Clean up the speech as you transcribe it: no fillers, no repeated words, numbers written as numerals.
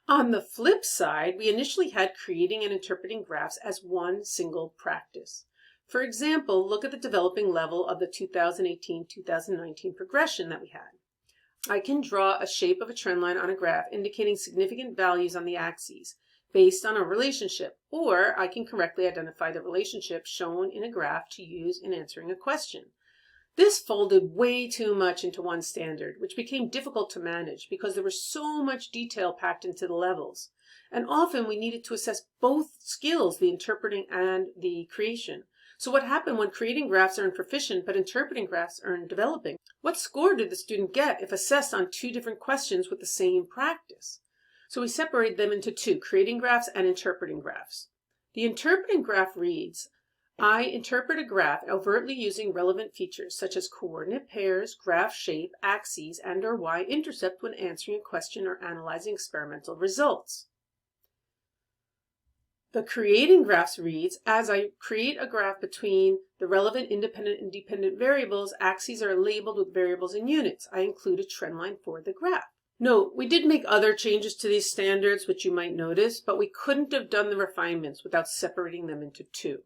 On the flip side, we initially had creating and interpreting graphs as one single practice. For example, look at the developing level of the 2018-2019 progression that we had. I can draw a shape of a trend line on a graph indicating significant values on the axes based on a relationship, or I can correctly identify the relationship shown in a graph to use in answering a question. This folded way too much into one standard, which became difficult to manage because there was so much detail packed into the levels. And often we needed to assess both skills, the interpreting and the creation. So what happened when creating graphs earned proficient but interpreting graphs earned developing? What score did the student get if assessed on two different questions with the same practice? So we separated them into two, creating graphs and interpreting graphs. The interpreting graph reads, I interpret a graph overtly using relevant features such as coordinate pairs, graph shape, axes, and/or y-intercept when answering a question or analyzing experimental results. The creating graphs reads, as I create a graph between the relevant independent and dependent variables, axes are labeled with variables and units. I include a trend line for the graph. Note, we did make other changes to these standards, which you might notice, but we couldn't have done the refinements without separating them into two.